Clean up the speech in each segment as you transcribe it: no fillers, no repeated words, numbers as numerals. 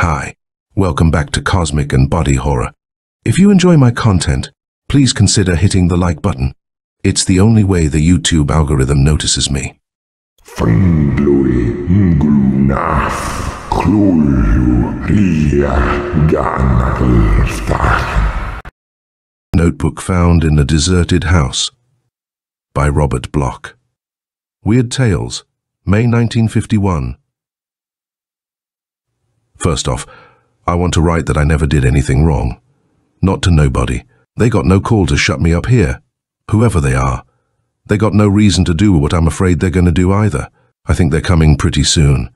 Hi, welcome back to Cosmic and Body Horror. If you enjoy my content, please consider hitting the like button. It's the only way the YouTube algorithm notices me. Notebook found in a deserted house by Robert Bloch. Weird Tales, May 1951. First off, I want to write that I never did anything wrong. Not to nobody. They got no call to shut me up here. Whoever they are. They got no reason to do what I'm afraid they're going to do either. I think they're coming pretty soon,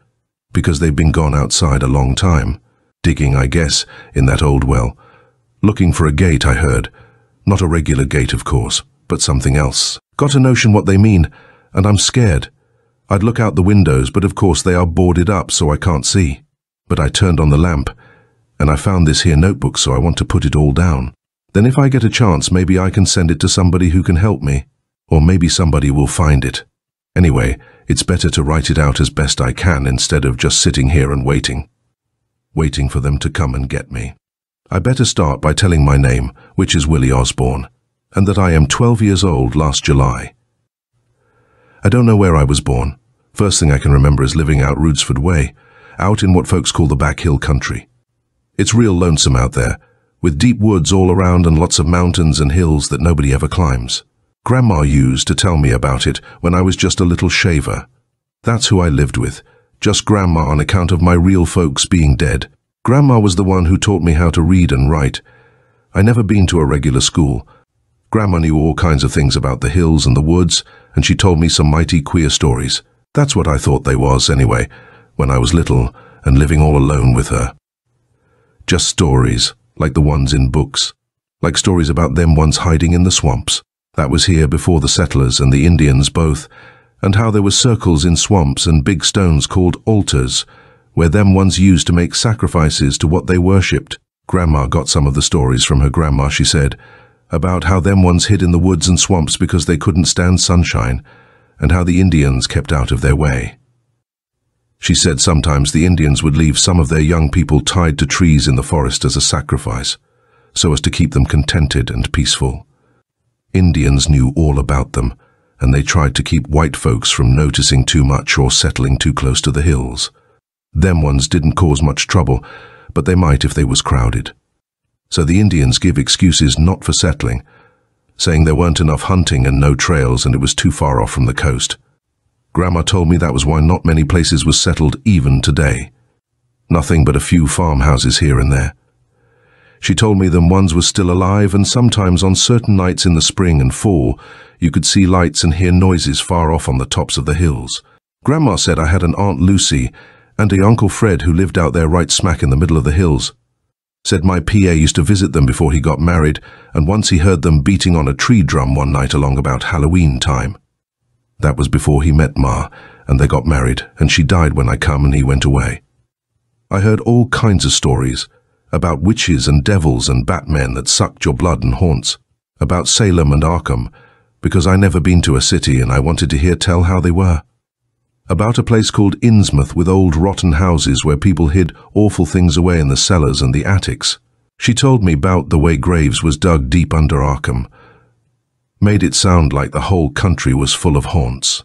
because they've been gone outside a long time. Digging, I guess, in that old well. Looking for a gate, I heard. Not a regular gate, of course, but something else. Got a notion what they mean, and I'm scared. I'd look out the windows, but of course they are boarded up, so I can't see. But I turned on the lamp, and I found this here notebook, so I want to put it all down. Then if I get a chance, maybe I can send it to somebody who can help me. Or maybe somebody will find it. Anyway, it's better to write it out as best I can instead of just sitting here and waiting. Waiting for them to come and get me. I better start by telling my name, which is Willie Osborne, and that I am 12 years old last July. I don't know where I was born. First thing I can remember is living out Roodsford Way, out in what folks call the back hill country. It's real lonesome out there, with deep woods all around and lots of mountains and hills that nobody ever climbs. Grandma used to tell me about it when I was just a little shaver. That's who I lived with, just Grandma on account of my real folks being dead. Grandma was the one who taught me how to read and write. I never been to a regular school. Grandma knew all kinds of things about the hills and the woods, and she told me some mighty queer stories. That's what I thought they was, anyway, when I was little and living all alone with her. Just stories, like the ones in books. Like stories about them once hiding in the swamps. That was here before the settlers and the Indians both, and how there were circles in swamps and big stones called altars, where them ones used to make sacrifices to what they worshipped. Grandma got some of the stories from her grandma, she said, about how them ones hid in the woods and swamps because they couldn't stand sunshine, and how the Indians kept out of their way. She said sometimes the Indians would leave some of their young people tied to trees in the forest as a sacrifice, so as to keep them contented and peaceful. Indians knew all about them, and they tried to keep white folks from noticing too much or settling too close to the hills. Them ones didn't cause much trouble, but they might if they was crowded. So the Indians give excuses not for settling, saying there weren't enough hunting and no trails and it was too far off from the coast. Grandma told me that was why not many places was settled even today. Nothing but a few farmhouses here and there. She told me them ones were still alive, and sometimes on certain nights in the spring and fall, you could see lights and hear noises far off on the tops of the hills. Grandma said I had an Aunt Lucy and a Uncle Fred who lived out there right smack in the middle of the hills. Said my PA used to visit them before he got married, and once he heard them beating on a tree drum one night along about Halloween time. That was before he met Ma, and they got married, and she died when I come and he went away. I heard all kinds of stories, about witches and devils and batmen that sucked your blood and haunts, about Salem and Arkham, because I never been to a city and I wanted to hear tell how they were. About a place called Innsmouth with old rotten houses where people hid awful things away in the cellars and the attics. She told me about the way graves was dug deep under Arkham. Made it sound like the whole country was full of haunts.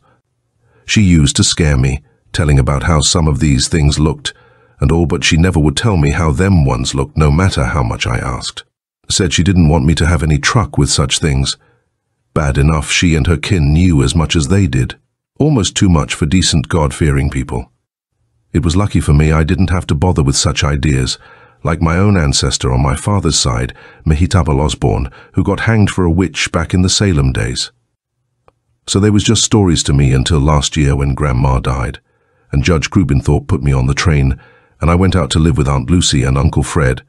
She used to scare me, telling about how some of these things looked, and all, but she never would tell me how them ones looked no matter how much I asked. Said she didn't want me to have any truck with such things. Bad enough she and her kin knew as much as they did. Almost too much for decent God-fearing people. It was lucky for me I didn't have to bother with such ideas, like my own ancestor on my father's side, Mehitabel Osborne, who got hanged for a witch back in the Salem days. So they was just stories to me until last year when Grandma died, and Judge Krubinthorpe put me on the train, and I went out to live with Aunt Lucy and Uncle Fred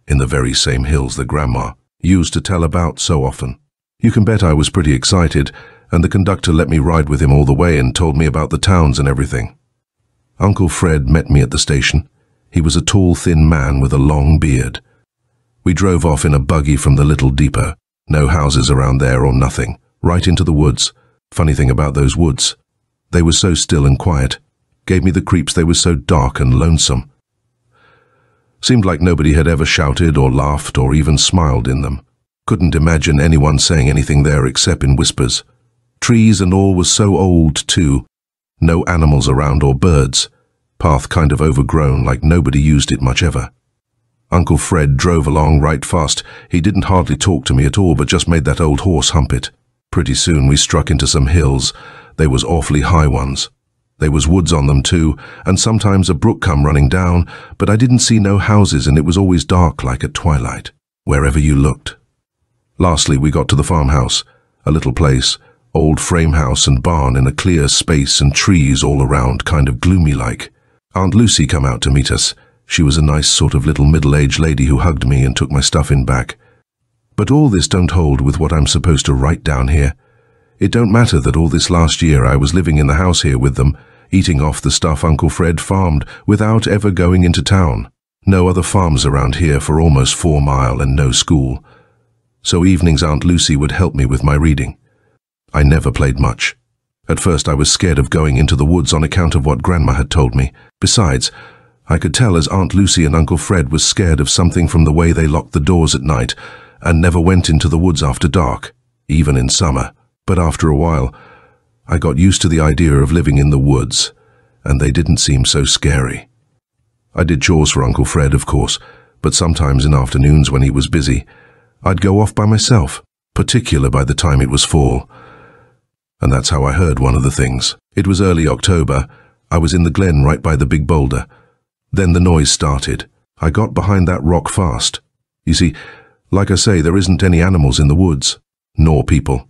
in the very same hills that Grandma used to tell about so often. You can bet I was pretty excited, and the conductor let me ride with him all the way and told me about the towns and everything. Uncle Fred met me at the station. He was a tall, thin man with a long beard. We drove off in a buggy from the little depot. No houses around there or nothing. Right into the woods. Funny thing about those woods, they were so still and quiet. Gave me the creeps, they were so dark and lonesome. Seemed like nobody had ever shouted or laughed or even smiled in them. Couldn't imagine anyone saying anything there except in whispers. Trees and all was so old too. No animals around or birds. Path kind of overgrown, like nobody used it much ever. Uncle Fred drove along right fast. He didn't hardly talk to me at all, but just made that old horse hump it. Pretty soon we struck into some hills. They was awfully high ones. There was woods on them too, and sometimes a brook come running down, but I didn't see no houses, and it was always dark like at twilight, wherever you looked. Lastly, we got to the farmhouse, a little place, old frame house and barn in a clear space and trees all around, kind of gloomy like. Aunt Lucy come out to meet us. She was a nice sort of little middle-aged lady who hugged me and took my stuff in back. But all this don't hold with what I'm supposed to write down here. It don't matter that all this last year I was living in the house here with them, eating off the stuff Uncle Fred farmed without ever going into town. No other farms around here for almost 4 miles and no school. So evenings Aunt Lucy would help me with my reading. I never played much. At first I was scared of going into the woods on account of what Grandma had told me. Besides, I could tell as Aunt Lucy and Uncle Fred was scared of something from the way they locked the doors at night and never went into the woods after dark, even in summer. But after a while, I got used to the idea of living in the woods, and they didn't seem so scary. I did chores for Uncle Fred, of course, but sometimes in afternoons when he was busy, I'd go off by myself, particular by the time it was fall. And that's how I heard one of the things. It was early October. I was in the glen right by the big boulder. Then the noise started. I got behind that rock fast. You see, like I say, there isn't any animals in the woods, nor people.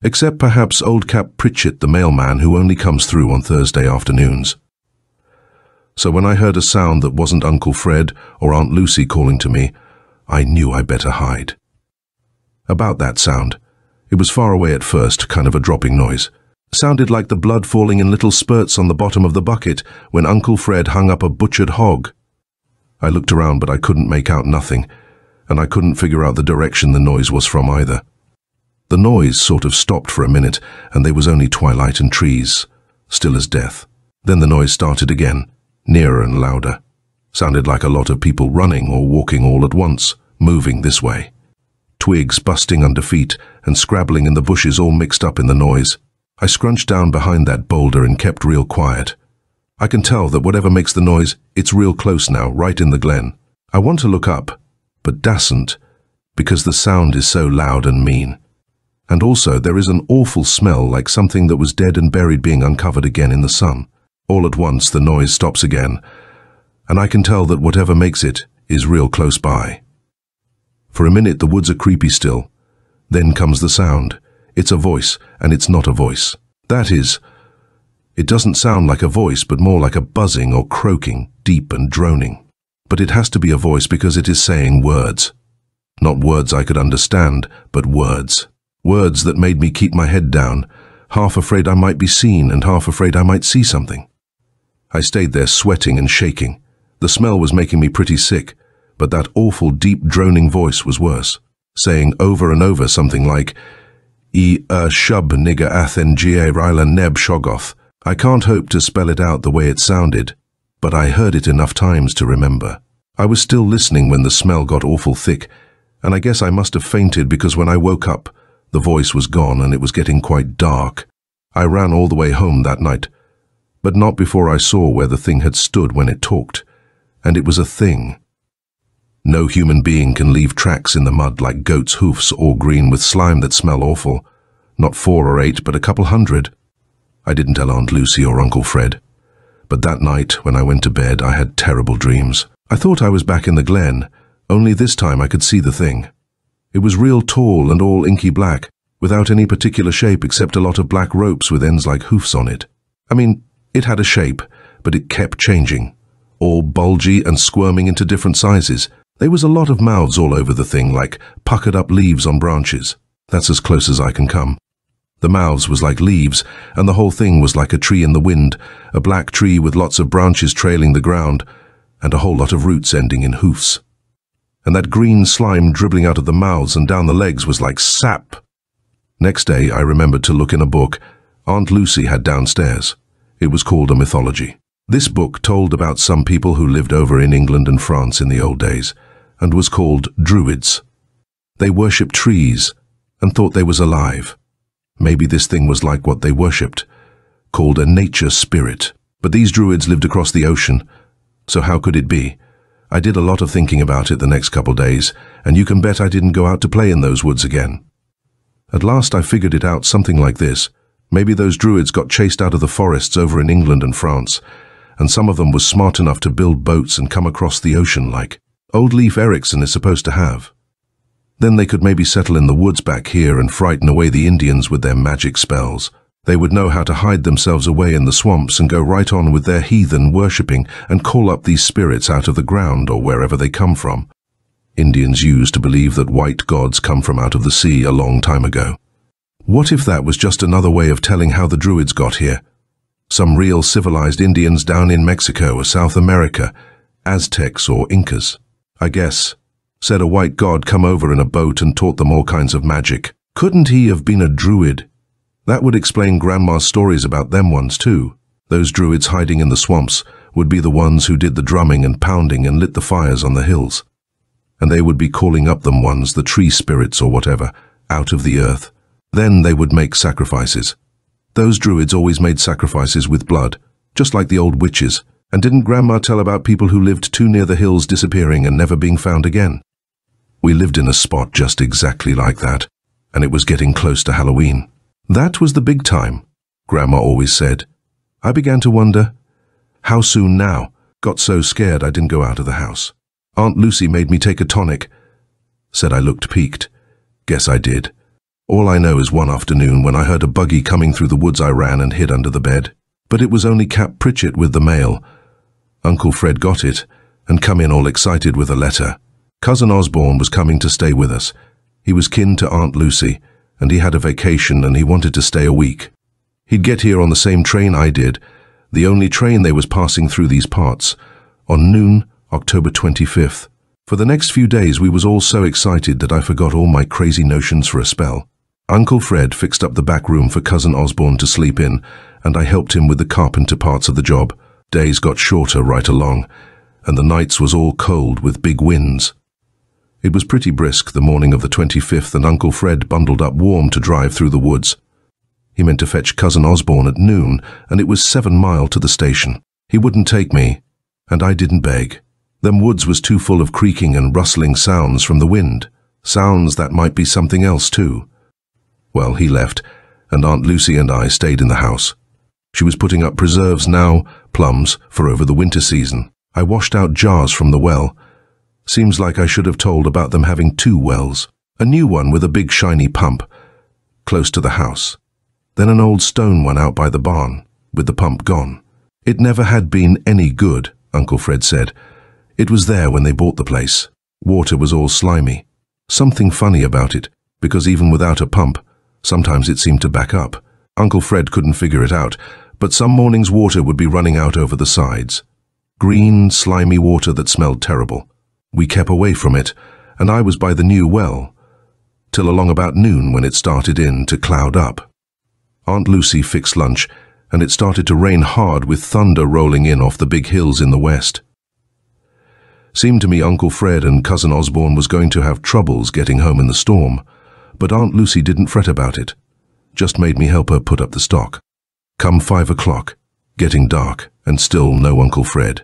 Except perhaps old Cap Pritchett, the mailman who only comes through on Thursday afternoons. So when I heard a sound that wasn't Uncle Fred or Aunt Lucy calling to me, I knew I better hide. About that sound. It was far away at first, kind of a dropping noise. Sounded like the blood falling in little spurts on the bottom of the bucket when Uncle Fred hung up a butchered hog. I looked around, but I couldn't make out nothing, and I couldn't figure out the direction the noise was from either. The noise sort of stopped for a minute, and there was only twilight and trees, still as death. Then the noise started again, nearer and louder. Sounded like a lot of people running or walking all at once, moving this way. Twigs busting under feet and scrabbling in the bushes all mixed up in the noise. I scrunched down behind that boulder and kept real quiet. I can tell that whatever makes the noise, it's real close now, right in the glen. I want to look up, but dasn't, because the sound is so loud and mean. And also there is an awful smell like something that was dead and buried being uncovered again in the sun. All at once the noise stops again, and I can tell that whatever makes it is real close by. For a minute the woods are creepy still. Then comes the sound. It's a voice, and it's not a voice. That is, it doesn't sound like a voice, but more like a buzzing or croaking, deep and droning. But it has to be a voice because it is saying words. Not words I could understand, but words. Words that made me keep my head down, half afraid I might be seen and half afraid I might see something. I stayed there sweating and shaking. The smell was making me pretty sick, but that awful deep droning voice was worse, saying over and over something like, shub nigger athen ga ryla neb Shoggoth. I can't hope to spell it out the way it sounded, but I heard it enough times to remember. I was still listening when the smell got awful thick, and I guess I must have fainted because when I woke up, the voice was gone and it was getting quite dark. I ran all the way home that night, but not before I saw where the thing had stood when it talked, and it was a thing. No human being can leave tracks in the mud like goats' hoofs all green with slime that smell awful. Not 4 or 8, but a couple hundred. I didn't tell Aunt Lucy or Uncle Fred, but that night when I went to bed I had terrible dreams. I thought I was back in the glen, only this time I could see the thing. It was real tall and all inky black, without any particular shape except a lot of black ropes with ends like hoofs on it. I mean, it had a shape, but it kept changing, all bulgy and squirming into different sizes. There was a lot of mouths all over the thing, like puckered up leaves on branches. That's as close as I can come. The mouths was like leaves, and the whole thing was like a tree in the wind, a black tree with lots of branches trailing the ground, and a whole lot of roots ending in hoofs. And that green slime dribbling out of the mouths and down the legs was like sap. Next day I remembered to look in a book Aunt Lucy had downstairs. It was called a mythology. This book told about some people who lived over in England and France in the old days, and was called Druids. They worshipped trees, and thought they was alive. Maybe this thing was like what they worshipped, called a nature spirit. But these Druids lived across the ocean, so how could it be? I did a lot of thinking about it the next couple days, and you can bet I didn't go out to play in those woods again. At last I figured it out something like this. Maybe those Druids got chased out of the forests over in England and France, and some of them was smart enough to build boats and come across the ocean like old Leif Erikson is supposed to have. Then they could maybe settle in the woods back here and frighten away the Indians with their magic spells. They would know how to hide themselves away in the swamps and go right on with their heathen worshipping and call up these spirits out of the ground or wherever they come from. Indians used to believe that white gods come from out of the sea a long time ago. What if that was just another way of telling how the Druids got here? Some real civilized Indians down in Mexico or South America, Aztecs or Incas. I guess, said a white god come over in a boat and taught them all kinds of magic. Couldn't he have been a druid? That would explain Grandma's stories about them ones too. Those druids hiding in the swamps would be the ones who did the drumming and pounding and lit the fires on the hills. And they would be calling up them ones, the tree spirits or whatever, out of the earth. Then they would make sacrifices. Those druids always made sacrifices with blood, just like the old witches. And didn't Grandma tell about people who lived too near the hills disappearing and never being found again? We lived in a spot just exactly like that, and it was getting close to Halloween. That was the big time, Grandma always said. I began to wonder, how soon now? Got so scared I didn't go out of the house. Aunt Lucy made me take a tonic. Said I looked peaked. Guess I did. All I know is one afternoon when I heard a buggy coming through the woods I ran and hid under the bed. But it was only Cap Pritchett with the mail. Uncle Fred got it and come in all excited with a letter. Cousin Osborne was coming to stay with us. He was kin to Aunt Lucy, and he had a vacation and he wanted to stay a week. He'd get here on the same train I did, the only train they was passing through these parts, on noon, October 25th. For the next few days we was all so excited that I forgot all my crazy notions for a spell. Uncle Fred fixed up the back room for Cousin Osborne to sleep in, and I helped him with the carpenter parts of the job. Days got shorter right along, and the nights was all cold with big winds. It was pretty brisk the morning of the 25th, and Uncle Fred bundled up warm to drive through the woods. He meant to fetch Cousin Osborne at noon, and it was 7 miles to the station. He wouldn't take me, and I didn't beg. Them woods was too full of creaking and rustling sounds from the wind, sounds that might be something else too. Well, he left, and Aunt Lucy and I stayed in the house. She was putting up preserves now, plums, for over the winter season. I washed out jars from the well. Seems like I should have told about them having 2 wells. A new one with a big shiny pump, close to the house. Then an old stone one out by the barn, with the pump gone. It never had been any good, Uncle Fred said. It was there when they bought the place. Water was all slimy. Something funny about it, because even without a pump, sometimes it seemed to back up. Uncle Fred couldn't figure it out, but some mornings water would be running out over the sides. Green, slimy water that smelled terrible. We kept away from it, and I was by the new well, till along about noon when it started in to cloud up. Aunt Lucy fixed lunch, and it started to rain hard with thunder rolling in off the big hills in the west. Seemed to me Uncle Fred and Cousin Osborne was going to have troubles getting home in the storm, but Aunt Lucy didn't fret about it. Just made me help her put up the stock. Come 5 o'clock, getting dark, and still no Uncle Fred.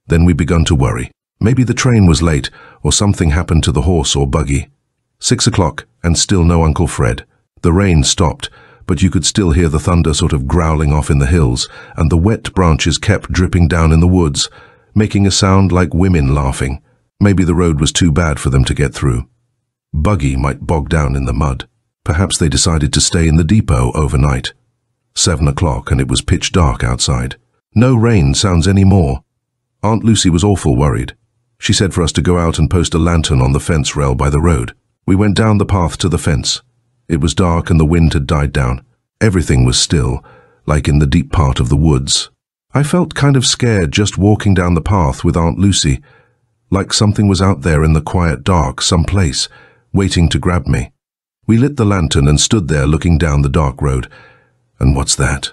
Then we begun to worry. Maybe the train was late, or something happened to the horse or buggy. 6 o'clock, and still no Uncle Fred. The rain stopped, but you could still hear the thunder sort of growling off in the hills, and the wet branches kept dripping down in the woods, making a sound like women laughing. Maybe the road was too bad for them to get through. Buggy might bog down in the mud. Perhaps they decided to stay in the depot overnight. 7 o'clock, and it was pitch dark outside. No rain sounds any more. Aunt Lucy was awful worried. She said for us to go out and post a lantern on the fence rail by the road. We went down the path to the fence. It was dark and the wind had died down. Everything was still, like in the deep part of the woods. I felt kind of scared just walking down the path with Aunt Lucy, like something was out there in the quiet dark someplace, waiting to grab me. We lit the lantern and stood there looking down the dark road. "And what's that?"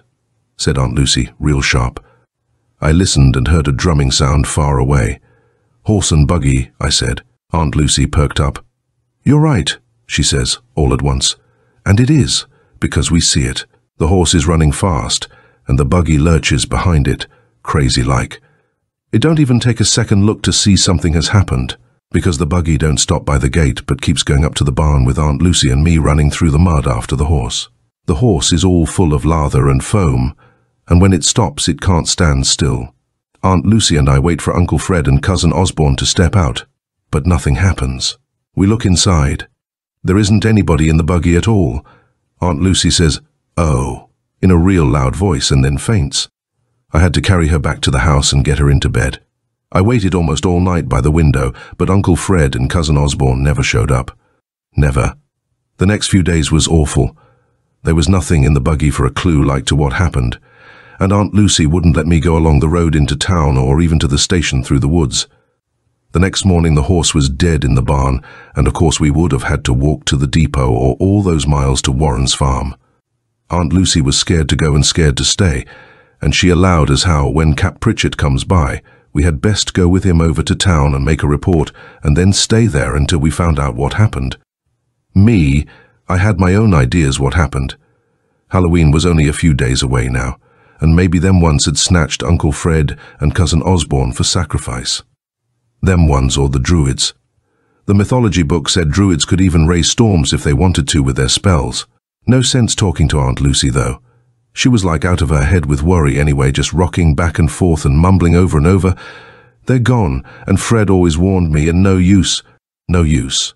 said Aunt Lucy, real sharp. I listened and heard a drumming sound far away. "Horse and buggy," I said. Aunt Lucy perked up. "You're right," she says, all at once. And it is, because we see it. The horse is running fast, and the buggy lurches behind it, crazy-like. It don't even take a second look to see something has happened, because the buggy don't stop by the gate but keeps going up to the barn with Aunt Lucy and me running through the mud after the horse. The horse is all full of lather and foam, and when it stops it can't stand still. Aunt Lucy and I wait for Uncle Fred and Cousin Osborne to step out, but nothing happens. We look inside. There isn't anybody in the buggy at all. Aunt Lucy says, "Oh," in a real loud voice and then faints. I had to carry her back to the house and get her into bed. I waited almost all night by the window, but Uncle Fred and Cousin Osborne never showed up. Never. The next few days was awful. There was nothing in the buggy for a clue like to what happened, and Aunt Lucy wouldn't let me go along the road into town or even to the station through the woods. The next morning the horse was dead in the barn, and of course we would have had to walk to the depot or all those miles to Warren's farm. Aunt Lucy was scared to go and scared to stay, and she allowed us how, when Cap Pritchett comes by, we had best go with him over to town and make a report, and then stay there until we found out what happened. Me, I had my own ideas what happened. Halloween was only a few days away now, and maybe them ones had snatched Uncle Fred and Cousin Osborne for sacrifice. Them ones or the Druids. The mythology book said Druids could even raise storms if they wanted to with their spells. No sense talking to Aunt Lucy though. She was like out of her head with worry anyway, just rocking back and forth and mumbling over and over, "They're gone, and Fred always warned me, and no use, no use."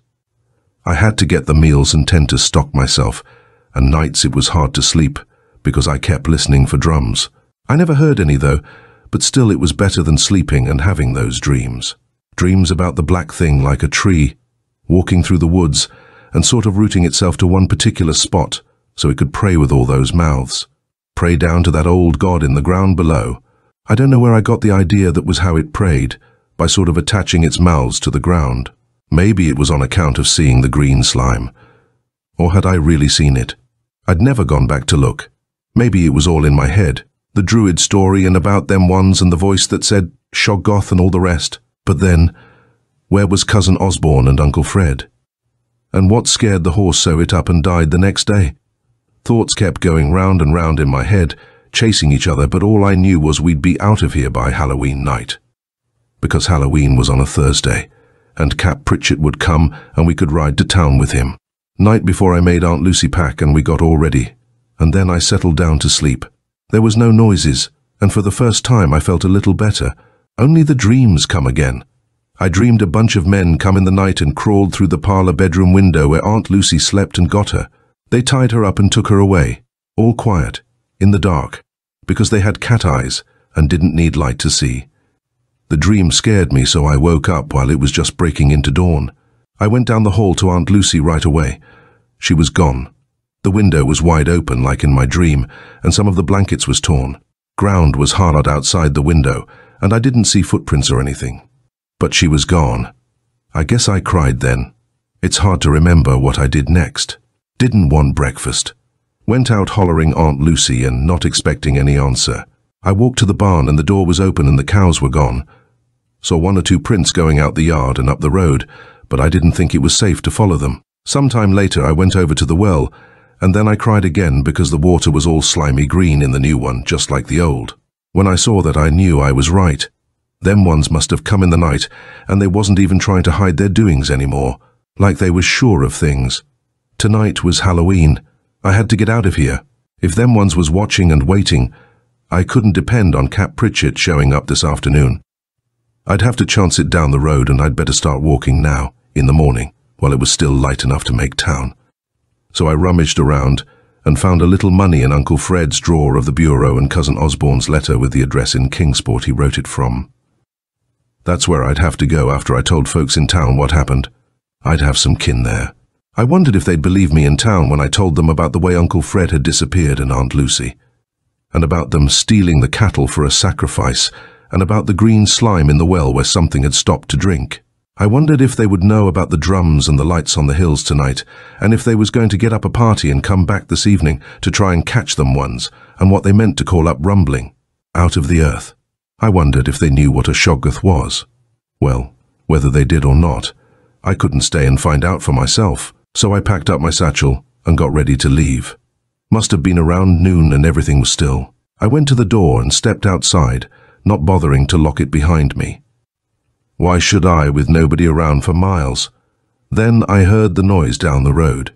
I had to get the meals and tend to stock myself, and nights it was hard to sleep, because I kept listening for drums. I never heard any though, but still it was better than sleeping and having those dreams. Dreams about the black thing like a tree, walking through the woods, and sort of rooting itself to one particular spot, so it could pray with all those mouths. Pray down to that old god in the ground below. I don't know where I got the idea that was how it prayed, by sort of attaching its mouths to the ground. Maybe it was on account of seeing the green slime. Or had I really seen it? I'd never gone back to look. Maybe it was all in my head. The Druid story and about them ones and the voice that said Shoggoth and all the rest. But then, where was Cousin Osborne and Uncle Fred? And what scared the horse so it up and died the next day? Thoughts kept going round and round in my head, chasing each other, but all I knew was we'd be out of here by Halloween night. Because Halloween was on a Thursday, and Cap Pritchett would come and we could ride to town with him. Night before I made Aunt Lucy pack and we got all ready, and then I settled down to sleep. There was no noises, and for the first time I felt a little better. Only the dreams come again. I dreamed a bunch of men come in the night and crawled through the parlor bedroom window where Aunt Lucy slept and got her. They tied her up and took her away, all quiet, in the dark, because they had cat eyes and didn't need light to see. The dream scared me, so I woke up while it was just breaking into dawn. I went down the hall to Aunt Lucy right away. She was gone. The window was wide open like in my dream, and some of the blankets was torn. Ground was hard outside the window, and I didn't see footprints or anything. But she was gone. I guess I cried then. It's hard to remember what I did next. Didn't want breakfast. Went out hollering Aunt Lucy and not expecting any answer. I walked to the barn and the door was open and the cows were gone. Saw one or two prints going out the yard and up the road, but I didn't think it was safe to follow them. Sometime later I went over to the well, and then I cried again because the water was all slimy green in the new one, just like the old. When I saw that I knew I was right. Them ones must have come in the night, and they wasn't even trying to hide their doings anymore, like they was sure of things. Tonight was Halloween. I had to get out of here. If them ones was watching and waiting, I couldn't depend on Cap Pritchett showing up this afternoon. I'd have to chance it down the road, and I'd better start walking now, in the morning, while it was still light enough to make town. So I rummaged around and found a little money in Uncle Fred's drawer of the bureau and Cousin Osborne's letter with the address in Kingsport he wrote it from. That's where I'd have to go after I told folks in town what happened. I'd have some kin there. I wondered if they'd believe me in town when I told them about the way Uncle Fred had disappeared and Aunt Lucy, and about them stealing the cattle for a sacrifice, and about the green slime in the well where something had stopped to drink. I wondered if they would know about the drums and the lights on the hills tonight, and if they was going to get up a party and come back this evening to try and catch them ones, and what they meant to call up rumbling, out of the earth. I wondered if they knew what a Shoggoth was. Well, whether they did or not, I couldn't stay and find out for myself, so I packed up my satchel and got ready to leave. Must have been around noon and everything was still. I went to the door and stepped outside, not bothering to lock it behind me. Why should I, with nobody around for miles? Then I heard the noise down the road.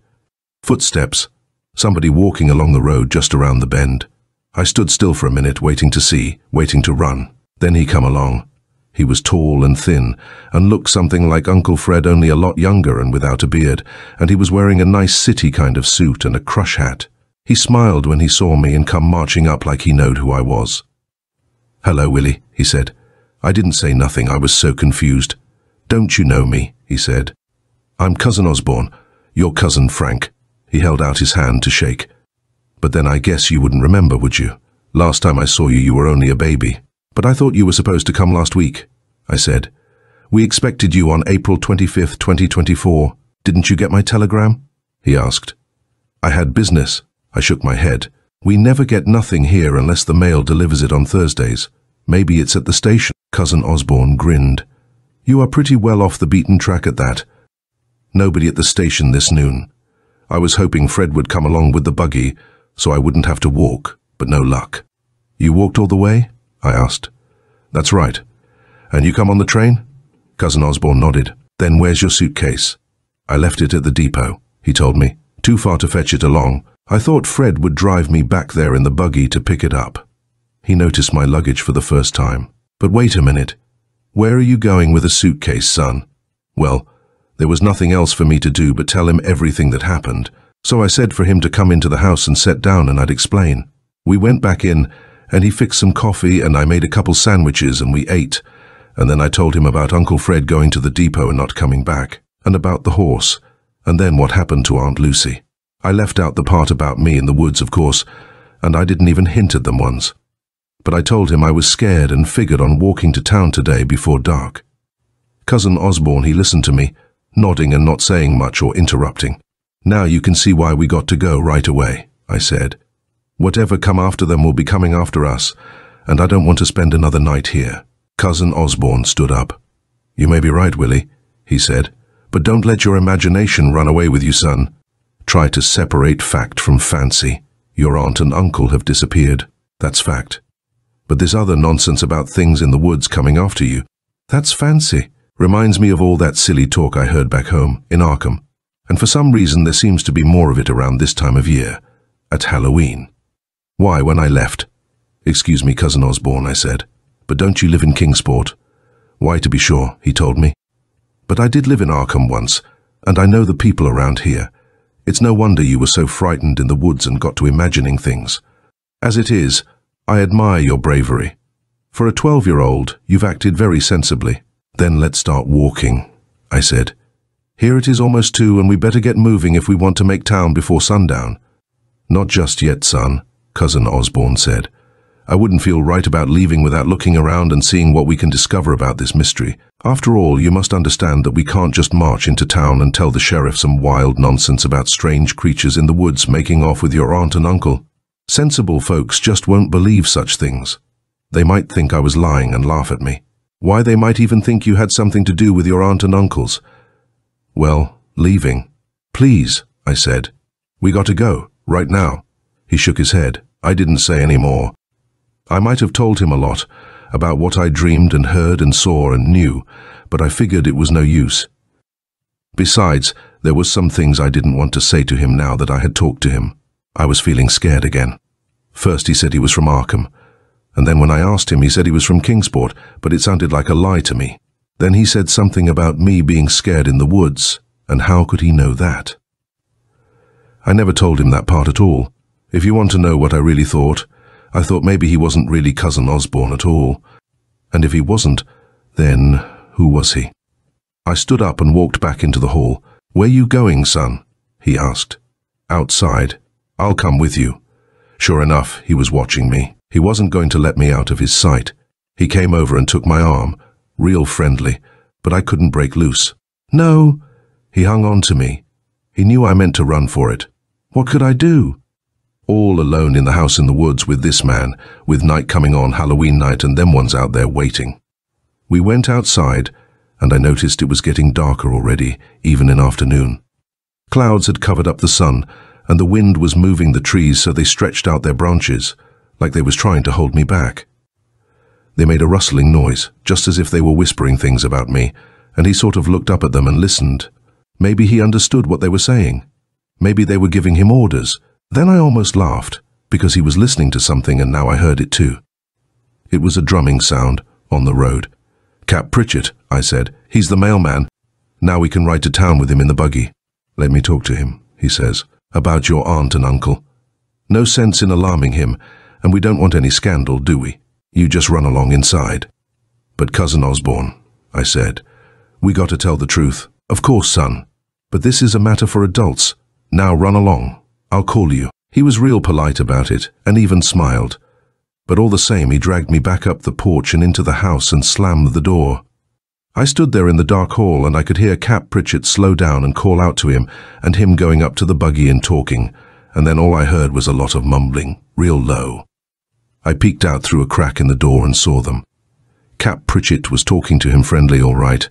Footsteps, somebody walking along the road just around the bend. I stood still for a minute, waiting to see, waiting to run. Then he come along. He was tall and thin, and looked something like Uncle Fred, only a lot younger and without a beard, and he was wearing a nice city kind of suit and a crush hat. He smiled when he saw me and come marching up like he knowed who I was. "Hello, Willie," he said. I didn't say nothing, I was so confused. "Don't you know me?" he said. "I'm Cousin Osborne, your cousin Frank." He held out his hand to shake. "But then I guess you wouldn't remember, would you? Last time I saw you, you were only a baby." "But I thought you were supposed to come last week," I said. "We expected you on April 25th, 2024. Didn't you get my telegram?" he asked. "I had business." I shook my head. "We never get nothing here unless the mail delivers it on Thursdays. Maybe it's at the station." Cousin Osborne grinned. "You are pretty well off the beaten track at that. Nobody at the station this noon. I was hoping Fred would come along with the buggy, so I wouldn't have to walk, but no luck." "You walked all the way?" I asked. "That's right. And you come on the train?" Cousin Osborne nodded. "Then where's your suitcase?" "I left it at the depot," he told me. "Too far to fetch it along. I thought Fred would drive me back there in the buggy to pick it up." He noticed my luggage for the first time. "But wait a minute. Where are you going with a suitcase, son?" Well, there was nothing else for me to do but tell him everything that happened, so I said for him to come into the house and sit down and I'd explain. We went back in, and he fixed some coffee and I made a couple sandwiches and we ate, and then I told him about Uncle Fred going to the depot and not coming back, and about the horse, and then what happened to Aunt Lucy. I left out the part about me in the woods, of course, and I didn't even hint at them once. But I told him I was scared and figured on walking to town today before dark. Cousin Osborne, he listened to me, nodding and not saying much or interrupting. "Now you can see why we got to go right away," I said. "Whatever come after them will be coming after us, and I don't want to spend another night here." Cousin Osborne stood up. "You may be right, Willie," he said, "but don't let your imagination run away with you, son. Try to separate fact from fancy. Your aunt and uncle have disappeared. That's fact. But this other nonsense about things in the woods coming after you, that's fancy. Reminds me of all that silly talk I heard back home, in Arkham. And for some reason there seems to be more of it around this time of year, at Halloween. Why, when I left—" "Excuse me, Cousin Osborne," I said, "but don't you live in Kingsport?" "Why, to be sure," he told me. "But I did live in Arkham once, and I know the people around here. It's no wonder you were so frightened in the woods and got to imagining things. As it is, I admire your bravery. For a 12-year-old, you've acted very sensibly." "Then let's start walking," I said. "Here it is almost 2, and we better get moving if we want to make town before sundown." "Not just yet, son," Cousin Osborne said. "I wouldn't feel right about leaving without looking around and seeing what we can discover about this mystery. After all, you must understand that we can't just march into town and tell the sheriff some wild nonsense about strange creatures in the woods making off with your aunt and uncle. Sensible folks just won't believe such things. They might think I was lying and laugh at me. Why, they might even think you had something to do with your aunt and uncles." "Well, leaving." "Please," I said. "We got to go, right now." He shook his head. I didn't say any more. I might have told him a lot, about what I dreamed and heard and saw and knew, but I figured it was no use. Besides, there was some things I didn't want to say to him now that I had talked to him. I was feeling scared again. First he said he was from Arkham, and then when I asked him he said he was from Kingsport, but it sounded like a lie to me. Then he said something about me being scared in the woods, and how could he know that? I never told him that part at all. If you want to know what I really thought, I thought maybe he wasn't really Cousin Osborne at all. And if he wasn't, then who was he? I stood up and walked back into the hall. "Where you going, son?" he asked. "Outside. I'll come with you." Sure enough, he was watching me. He wasn't going to let me out of his sight. He came over and took my arm, real friendly, but I couldn't break loose. "No!" He hung on to me. He knew I meant to run for it. What could I do? All alone in the house in the woods with this man, with night coming on, Halloween night, and them ones out there waiting. We went outside, and I noticed it was getting darker already, even in afternoon. Clouds had covered up the sun, and the wind was moving the trees so they stretched out their branches, like they was trying to hold me back. They made a rustling noise, just as if they were whispering things about me, and he sort of looked up at them and listened. Maybe he understood what they were saying. Maybe they were giving him orders. Then I almost laughed, because he was listening to something and now I heard it too. It was a drumming sound, on the road. "Cap Pritchett," I said. "He's the mailman. Now we can ride to town with him in the buggy." "Let me talk to him," he says, "about your aunt and uncle. No sense in alarming him, and we don't want any scandal, do we? You just run along inside." "But Cousin Osborne," I said, "we got to tell the truth." "Of course, son, but this is a matter for adults. Now run along. I'll call you." He was real polite about it, and even smiled. But all the same, he dragged me back up the porch and into the house and slammed the door. I stood there in the dark hall, and I could hear Cap Pritchett slow down and call out to him, and him going up to the buggy and talking, and then all I heard was a lot of mumbling, real low. I peeked out through a crack in the door and saw them. Cap Pritchett was talking to him friendly all right,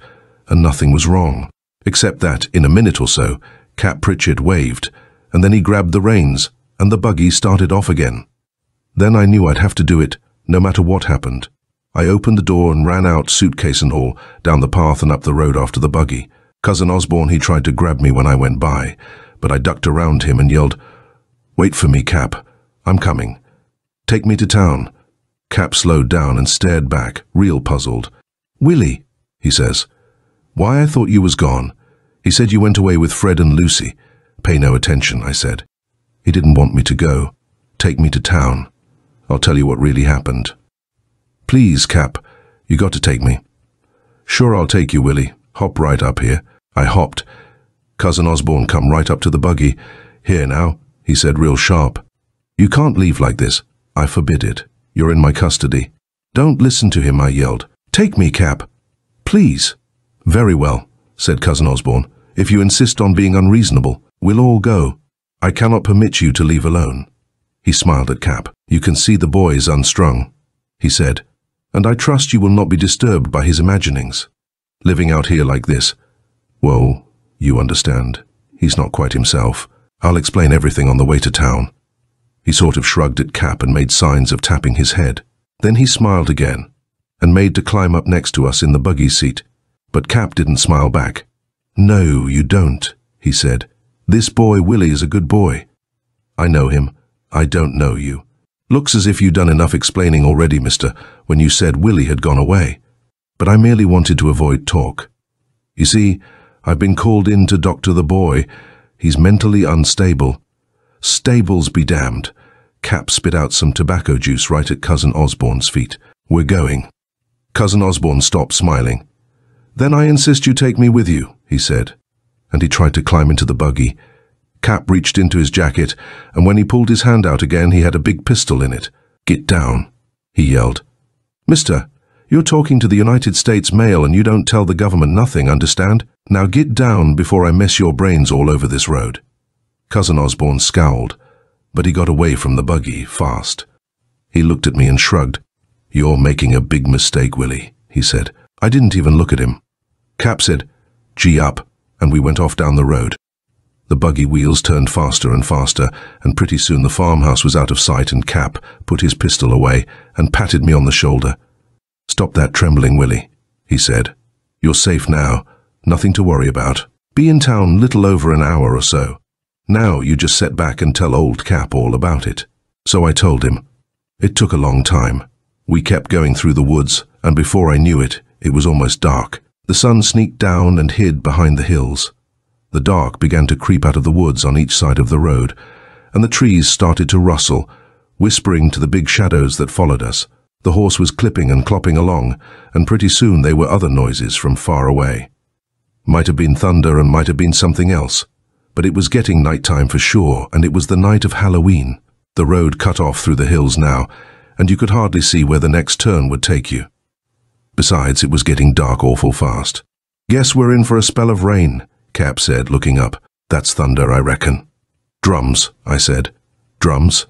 and nothing was wrong, except that, in a minute or so, Cap Pritchett waved, and then he grabbed the reins, and the buggy started off again. Then I knew I'd have to do it, no matter what happened. I opened the door and ran out, suitcase and all, down the path and up the road after the buggy. Cousin Osborne, he tried to grab me when I went by, but I ducked around him and yelled, "Wait for me, Cap. I'm coming. Take me to town." Cap slowed down and stared back, real puzzled. "Willie," he says. "Why, I thought you was gone. He said you went away with Fred and Lucy." "Pay no attention," I said. "He didn't want me to go. Take me to town. I'll tell you what really happened." "Please, Cap, you got to take me." "Sure, I'll take you, Willie. Hop right up here." I hopped. Cousin Osborne come right up to the buggy. "Here now," he said real sharp. "You can't leave like this. I forbid it. You're in my custody." "Don't listen to him," I yelled. "Take me, Cap. Please." "Very well," said Cousin Osborne. "If you insist on being unreasonable, we'll all go. I cannot permit you to leave alone." He smiled at Cap. "You can see the boy is unstrung," he said, "and I trust you will not be disturbed by his imaginings. Living out here like this, well, you understand, he's not quite himself. I'll explain everything on the way to town." He sort of shrugged at Cap and made signs of tapping his head. Then he smiled again, and made to climb up next to us in the buggy seat. But Cap didn't smile back. "No, you don't," he said. "This boy Willie is a good boy. I know him. I don't know you. Looks as if you'd done enough explaining already, mister, when you said Willie had gone away. But I merely wanted to avoid talk. You see, I've been called in to doctor the boy. He's mentally unstable." "Stables be damned." Cap spit out some tobacco juice right at Cousin Osborne's feet. "We're going." Cousin Osborne stopped smiling. "Then I insist you take me with you," he said, and he tried to climb into the buggy. Cap reached into his jacket, and when he pulled his hand out again, he had a big pistol in it. "Get down," he yelled. "Mister, you're talking to the United States Mail and you don't tell the government nothing, understand? Now get down before I mess your brains all over this road." Cousin Osborne scowled, but he got away from the buggy fast. He looked at me and shrugged. "You're making a big mistake, Willie," he said. I didn't even look at him. Cap said, "Gee up," and we went off down the road. The buggy wheels turned faster and faster, and pretty soon the farmhouse was out of sight, and Cap put his pistol away and patted me on the shoulder. "Stop that trembling, Willie," he said. "You're safe now. Nothing to worry about. Be in town little over an hour or so. Now you just sit back and tell old Cap all about it." So I told him. It took a long time. We kept going through the woods, and before I knew it, it was almost dark. The sun sneaked down and hid behind the hills. The dark began to creep out of the woods on each side of the road, and the trees started to rustle, whispering to the big shadows that followed us. The horse was clipping and clopping along, and pretty soon there were other noises from far away. Might have been thunder and might have been something else, but it was getting nighttime for sure, and it was the night of Halloween. The road cut off through the hills now, and you could hardly see where the next turn would take you. Besides, it was getting dark awful fast. "Guess we're in for a spell of rain," Cap said, looking up. "That's thunder, I reckon." "Drums," I said. Drums?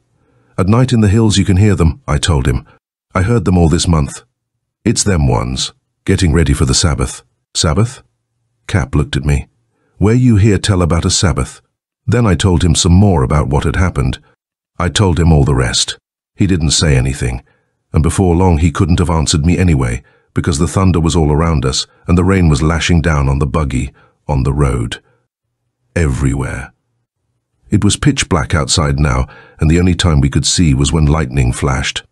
At night in the hills you can hear them, I told him. I heard them all this month. It's them ones, getting ready for the Sabbath. Sabbath? Cap looked at me. Where you hear tell about a Sabbath? Then I told him some more about what had happened. I told him all the rest. He didn't say anything, and before long he couldn't have answered me anyway, because the thunder was all around us, and the rain was lashing down on the buggy, on the road. Everywhere. It was pitch black outside now, and the only time we could see was when lightning flashed.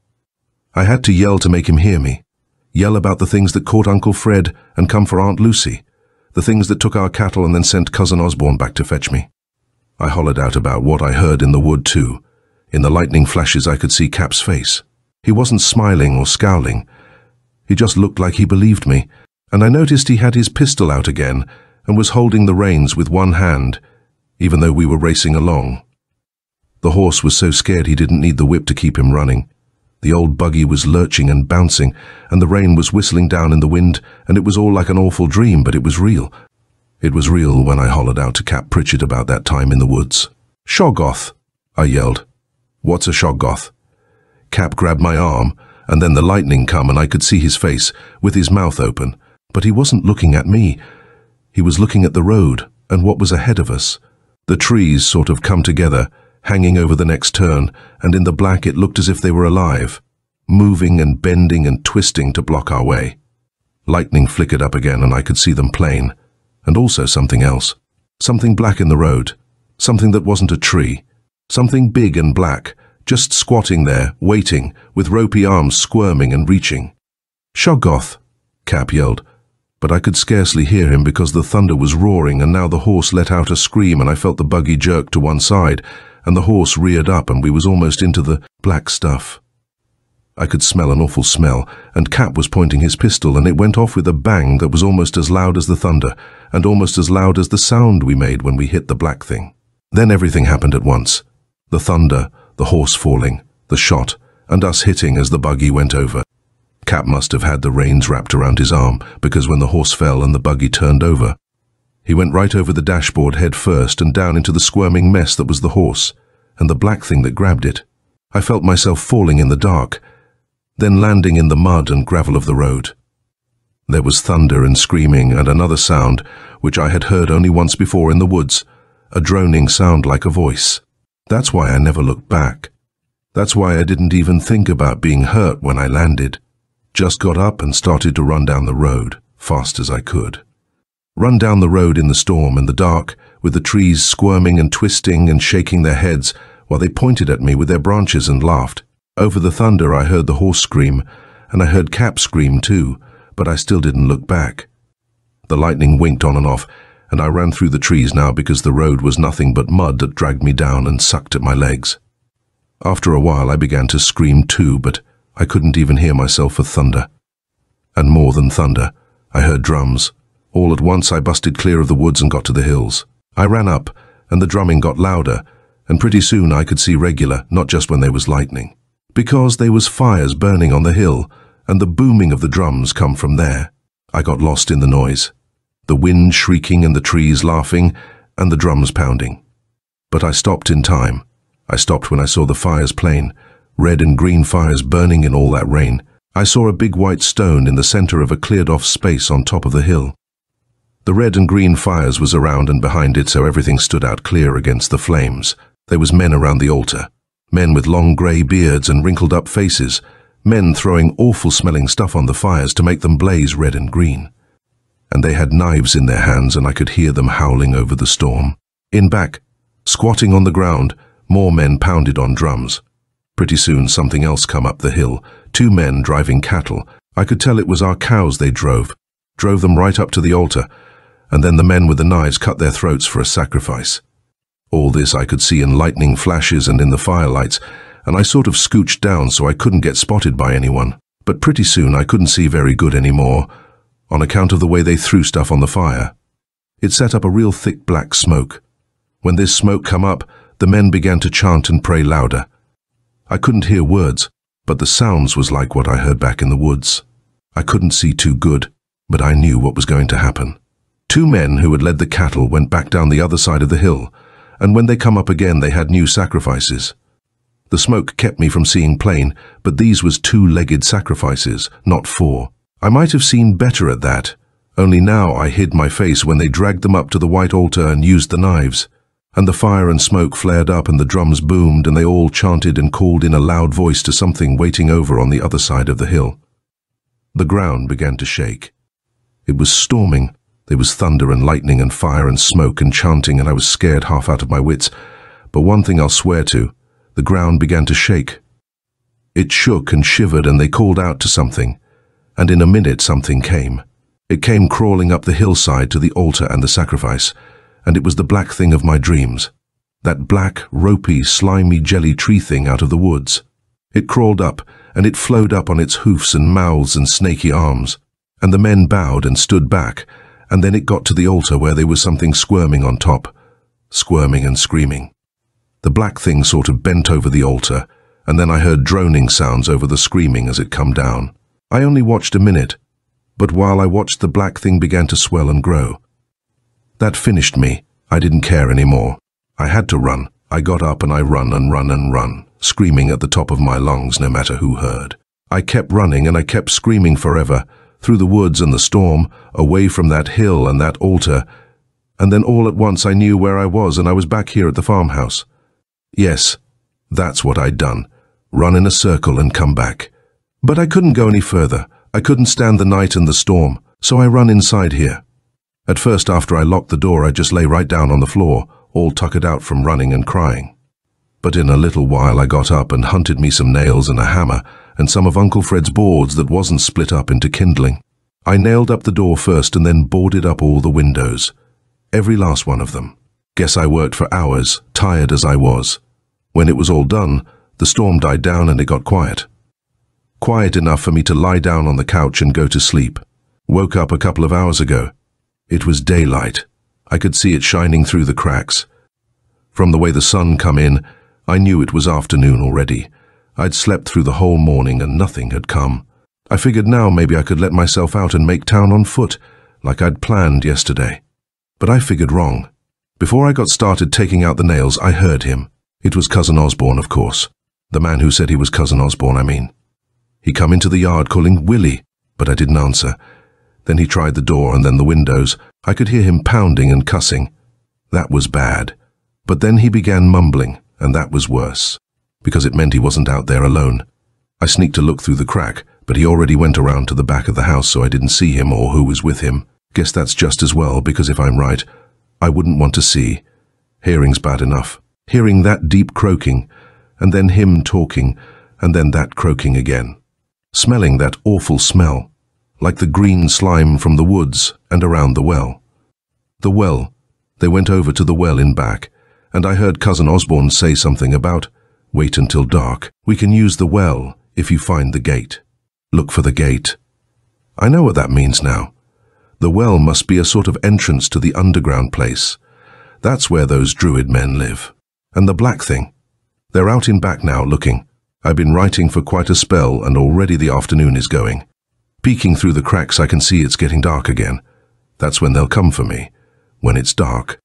I had to yell to make him hear me. Yell about the things that caught Uncle Fred and come for Aunt Lucy. The things that took our cattle and then sent Cousin Osborne back to fetch me. I hollered out about what I heard in the wood too. In the lightning flashes I could see Cap's face. He wasn't smiling or scowling. He just looked like he believed me, and I noticed he had his pistol out again and was holding the reins with one hand, even though we were racing along. The horse was so scared he didn't need the whip to keep him running. The old buggy was lurching and bouncing, and the rain was whistling down in the wind, and it was all like an awful dream, but it was real. It was real when I hollered out to Cap Pritchett about that time in the woods. "Shoggoth!" I yelled. "What's a Shoggoth?" Cap grabbed my arm, and then the lightning come and I could see his face, with his mouth open, but he wasn't looking at me. He was looking at the road and what was ahead of us. The trees sort of come together, hanging over the next turn, and in the black it looked as if they were alive, moving and bending and twisting to block our way. Lightning flickered up again and I could see them plain, and also something else. Something black in the road, something that wasn't a tree, something big and black, just squatting there, waiting, with ropey arms squirming and reaching. "Shoggoth!" Cap yelled, but I could scarcely hear him because the thunder was roaring, and now the horse let out a scream and I felt the buggy jerk to one side, and the horse reared up and we was almost into the black stuff. I could smell an awful smell, and Cap was pointing his pistol, and it went off with a bang that was almost as loud as the thunder, and almost as loud as the sound we made when we hit the black thing. Then everything happened at once. The thunder, the horse falling, the shot, and us hitting as the buggy went over. Cap must have had the reins wrapped around his arm, because when the horse fell and the buggy turned over, he went right over the dashboard head first and down into the squirming mess that was the horse, and the black thing that grabbed it. I felt myself falling in the dark, then landing in the mud and gravel of the road. There was thunder and screaming and another sound, which I had heard only once before in the woods, a droning sound like a voice. That's why I never looked back. That's why I didn't even think about being hurt when I landed. Just got up and started to run down the road, fast as I could. Run down the road in the storm and the dark, with the trees squirming and twisting and shaking their heads while they pointed at me with their branches and laughed. Over the thunder I heard the horse scream, and I heard Cap scream too, but I still didn't look back. The lightning winked on and off, and I ran through the trees now because the road was nothing but mud that dragged me down and sucked at my legs. After a while I began to scream too, but I couldn't even hear myself for thunder. And more than thunder, I heard drums. All at once I busted clear of the woods and got to the hills. I ran up, and the drumming got louder, and pretty soon I could see regular, not just when there was lightning. Because there was fires burning on the hill, and the booming of the drums come from there. I got lost in the noise. The wind shrieking and the trees laughing, and the drums pounding. But I stopped in time. I stopped when I saw the fires plain, red and green fires burning in all that rain. I saw a big white stone in the center of a cleared-off space on top of the hill. The red and green fires was around and behind it, so everything stood out clear against the flames. There was men around the altar, men with long grey beards and wrinkled-up faces, men throwing awful-smelling stuff on the fires to make them blaze red and green. And they had knives in their hands, and I could hear them howling over the storm. In back, squatting on the ground, more men pounded on drums. Pretty soon something else come up the hill, 2 men driving cattle. I could tell it was our cows they drove them right up to the altar, and then the men with the knives cut their throats for a sacrifice. All this I could see in lightning flashes and in the firelights, and I sort of scooched down so I couldn't get spotted by anyone. But pretty soon I couldn't see very good anymore, on account of the way they threw stuff on the fire. It set up a real thick black smoke. When this smoke come up, the men began to chant and pray louder. I couldn't hear words, but the sounds was like what I heard back in the woods. I couldn't see too good, but I knew what was going to happen. 2 men who had led the cattle went back down the other side of the hill, and when they come up again they had new sacrifices. The smoke kept me from seeing plain, but these was 2-legged sacrifices, not 4. I might have seen better at that, only now I hid my face when they dragged them up to the white altar and used the knives. And the fire and smoke flared up and the drums boomed and they all chanted and called in a loud voice to something waiting over on the other side of the hill. The ground began to shake. It was storming. There was thunder and lightning and fire and smoke and chanting, and I was scared half out of my wits. But one thing I'll swear to, the ground began to shake. It shook and shivered and they called out to something, and in a minute something came. It came crawling up the hillside to the altar and the sacrifice, and it was the black thing of my dreams. That black, ropey, slimy jelly tree thing out of the woods. It crawled up, and it flowed up on its hoofs and mouths and snaky arms, and the men bowed and stood back, and then it got to the altar where there was something squirming on top, squirming and screaming. The black thing sort of bent over the altar, and then I heard droning sounds over the screaming as it come down. I only watched a minute, but while I watched the black thing began to swell and grow. That finished me. I didn't care anymore. I had to run. I got up and I run and run and run, screaming at the top of my lungs no matter who heard. I kept running and I kept screaming forever, through the woods and the storm, away from that hill and that altar, and then all at once I knew where I was and I was back here at the farmhouse. Yes, that's what I'd done. Run in a circle and come back. But I couldn't go any further. I couldn't stand the night and the storm, so I run inside here. At first, after I locked the door, I just lay right down on the floor, all tuckered out from running and crying. But in a little while I got up and hunted me some nails and a hammer and some of Uncle Fred's boards that wasn't split up into kindling. I nailed up the door first and then boarded up all the windows. Every last one of them. Guess I worked for hours, tired as I was. When it was all done, the storm died down and it got quiet. Quiet enough for me to lie down on the couch and go to sleep. Woke up a couple of hours ago. It was daylight. I could see it shining through the cracks. From the way the sun come in, I knew it was afternoon already. I'd slept through the whole morning and nothing had come. I figured now maybe I could let myself out and make town on foot, like I'd planned yesterday. But I figured wrong. Before I got started taking out the nails, I heard him. It was Cousin Osborne, of course. The man who said he was Cousin Osborne, I mean. He come into the yard calling Willie, but I didn't answer. Then he tried the door and then the windows. I could hear him pounding and cussing. That was bad. But then he began mumbling, and that was worse, because it meant he wasn't out there alone. I sneaked to look through the crack, but he already went around to the back of the house, so I didn't see him or who was with him. Guess that's just as well, because if I'm right, I wouldn't want to see. Hearing's bad enough. Hearing that deep croaking, and then him talking, and then that croaking again. Smelling that awful smell, like the green slime from the woods and around the well. The well. They went over to the well in back, and I heard Cousin Osborne say something about, wait until dark. We can use the well if you find the gate. Look for the gate. I know what that means now. The well must be a sort of entrance to the underground place. That's where those druid men live. And the black thing. They're out in back now looking. I've been writing for quite a spell and already the afternoon is going. Peeking through the cracks I can see it's getting dark again. That's when they'll come for me. When it's dark.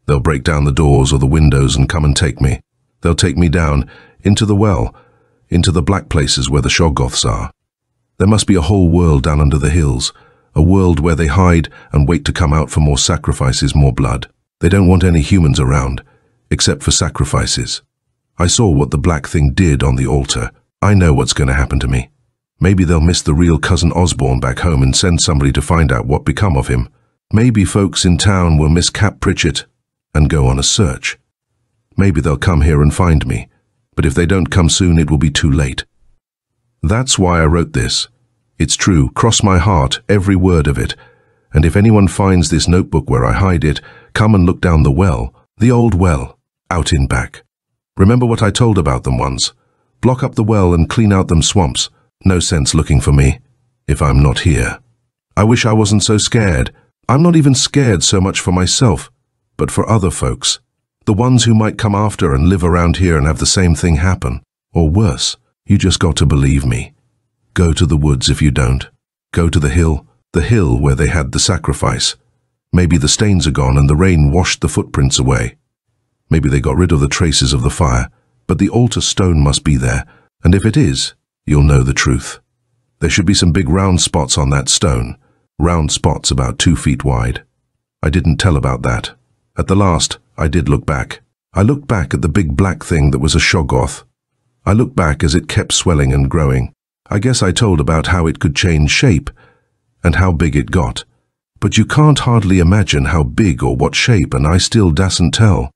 They'll break down the doors or the windows and come and take me. They'll take me down, into the well, into the black places where the Shoggoths are. There must be a whole world down under the hills, a world where they hide and wait to come out for more sacrifices, more blood. They don't want any humans around, except for sacrifices. I saw what the black thing did on the altar. I know what's going to happen to me. Maybe they'll miss the real Cousin Osborne back home and send somebody to find out what become of him. Maybe folks in town will miss Cap Pritchett and go on a search. Maybe they'll come here and find me, but if they don't come soon it will be too late. That's why I wrote this. It's true, cross my heart, every word of it. And if anyone finds this notebook where I hide it, come and look down the well, the old well, out in back. Remember what I told about them once. Block up the well and clean out them swamps. No sense looking for me, if I'm not here. I wish I wasn't so scared. I'm not even scared so much for myself, but for other folks. The ones who might come after and live around here and have the same thing happen. Or worse, you just got to believe me. Go to the woods if you don't. Go to the hill where they had the sacrifice. Maybe the stains are gone and the rain washed the footprints away. Maybe they got rid of the traces of the fire, but the altar stone must be there, and if it is, you'll know the truth. There should be some big round spots on that stone, round spots about 2 feet wide. I didn't tell about that. At the last, I did look back. I looked back at the big black thing that was a Shoggoth. I looked back as it kept swelling and growing. I guess I told about how it could change shape and how big it got. But you can't hardly imagine how big or what shape, and I still dasn't tell.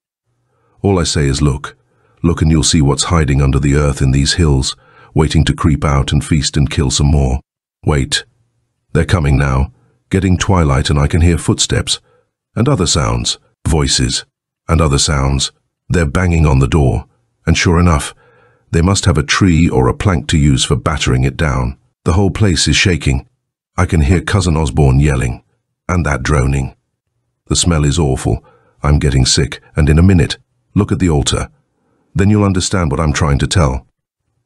All I say is look. Look and you'll see what's hiding under the earth in these hills, waiting to creep out and feast and kill some more. Wait. They're coming now. Getting twilight and I can hear footsteps. And other sounds. Voices. And other sounds. They're banging on the door. And sure enough, they must have a tree or a plank to use for battering it down. The whole place is shaking. I can hear Cousin Osborne yelling. And that droning. The smell is awful. I'm getting sick, and in a minute, look at the altar. Then you'll understand what I'm trying to tell.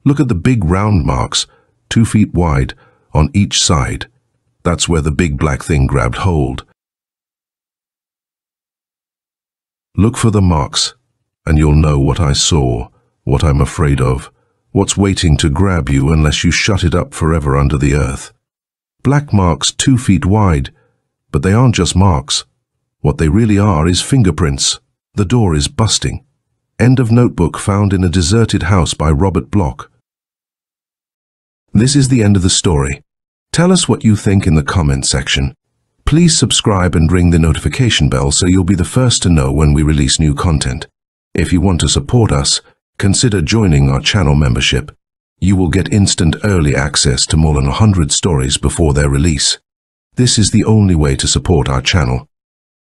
Look at the big round marks, 2 feet wide, on each side. That's where the big black thing grabbed hold. Look for the marks, and you'll know what I saw, what I'm afraid of, what's waiting to grab you unless you shut it up forever under the earth. Black marks 2 feet wide, but they aren't just marks. What they really are is fingerprints. The door is busting. End of notebook found in a deserted house by Robert Bloch. This is the end of the story. Tell us what you think in the comment section. Please subscribe and ring the notification bell so you'll be the first to know when we release new content. If you want to support us, consider joining our channel membership. You will get instant early access to more than 100 stories before their release. This is the only way to support our channel.